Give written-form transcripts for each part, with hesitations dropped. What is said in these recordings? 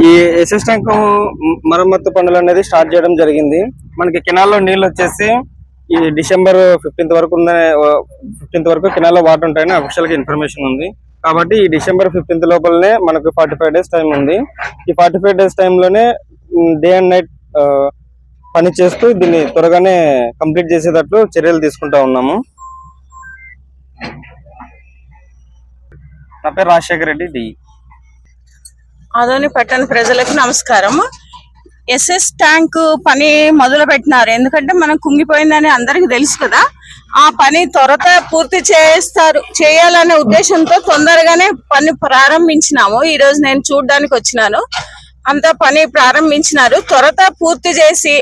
ఈ SS tank మరమ్మత్తు పనులు అనేది స్టార్ట్ చేయడం జరిగింది. మనకి కెనాల్లో నీళ్ళు వచ్చేసి ఈ డిసెంబర్ 15th వరకు 15th వరకు కెనాల్లో వాటర్ ఉంటాయని అఫీషియల్ గా ఇన్ఫర్మేషన్ ఉంది. కాబట్టి ఈ డిసెంబర్ 15th లోపలనే మనకు 45 days టైం ఉంది. ఈ 45 days టైంలోనే డే అండ్ నైట్ పని చేస్తూ దీన్ని త్వరగానే కంప్లీట్ చేసేటట్లు చర్యలు తీసుకుంటా ఉన్నాము. నా పేరు రాజశేఖర్ రెడ్డి డి. ఆదోని పట్టణ ప్రజలకు నమస్కారం. ఎస్ఎస్ ట్యాంక్ పని మొదలు పెట్టినారు. ఎందుకంటే మనం కుంగిపోయిందని అందరికి తెలుసు కదా. ఆ పని త్వరత పూర్తి చేయాలనే ఉద్దేశంతో తొందరగానే పని ప్రారంభించినాము. ఈ రోజు నేను చూడడానికి వచ్చినాను. అంత పని ప్రారంభించినారు. త్వరత పూర్తి చేసి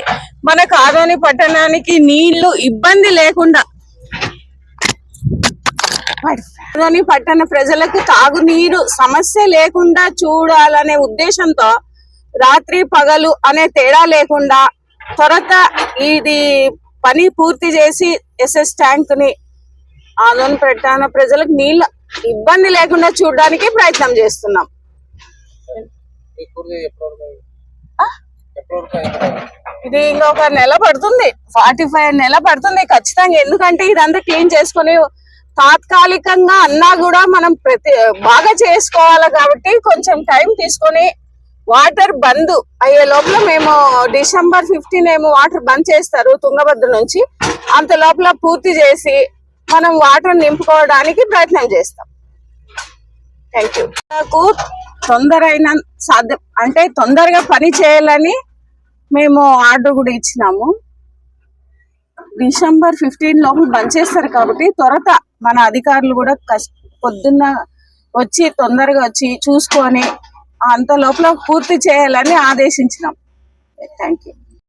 మనకు ఆదోని పట్టణానికి నీళ్లు ఇబ్బంది లేకుండా, ఆదోని పట్టణ ప్రజలకు తాగునీరు సమస్య లేకుండా చూడాలనే ఉద్దేశంతో రాత్రి పగలు అనే తేడా లేకుండా త్వరత ఇది పని పూర్తి చేసి ఎస్ఎస్ ట్యాంక్ ని ఆదోని పట్టణ ప్రజలకు నీళ్ళ ఇబ్బంది లేకుండా చూడడానికి ప్రయత్నం చేస్తున్నాం. ఇది ఇంకొక నెల పడుతుంది, 45 నెల పడుతుంది ఖచ్చితంగా. ఎందుకంటే ఇదంతా క్లీన్ చేసుకుని తాత్కాలికంగా అన్నా కూడా మనం బాగా చేసుకోవాలి. కాబట్టి కొంచెం టైం తీసుకొని వాటర్ బంద్ అయ్యే లోపల మేము డిసెంబర్ 15 ఏమో వాటర్ బంద్ చేస్తారు తుంగభద్ర నుంచి. అంత లోపల పూర్తి చేసి మనం వాటర్ నింపుకోవడానికి ప్రయత్నం చేస్తాం. Thank you. నాకు తొందరైన సాధ్యం అంటే తొందరగా పని చేయాలని మేము ఆర్డర్ కూడా ఇచ్చినాము. డిసెంబర్ 15 లోపల బంద్ చేస్తారు కాబట్టి త్వరత మన అధికారులు కూడా పొద్దున్న వచ్చి తొందరగా వచ్చి చూసుకొని అంత లోపల పూర్తి చేయాలని ఆదేశించినాం. Thank you.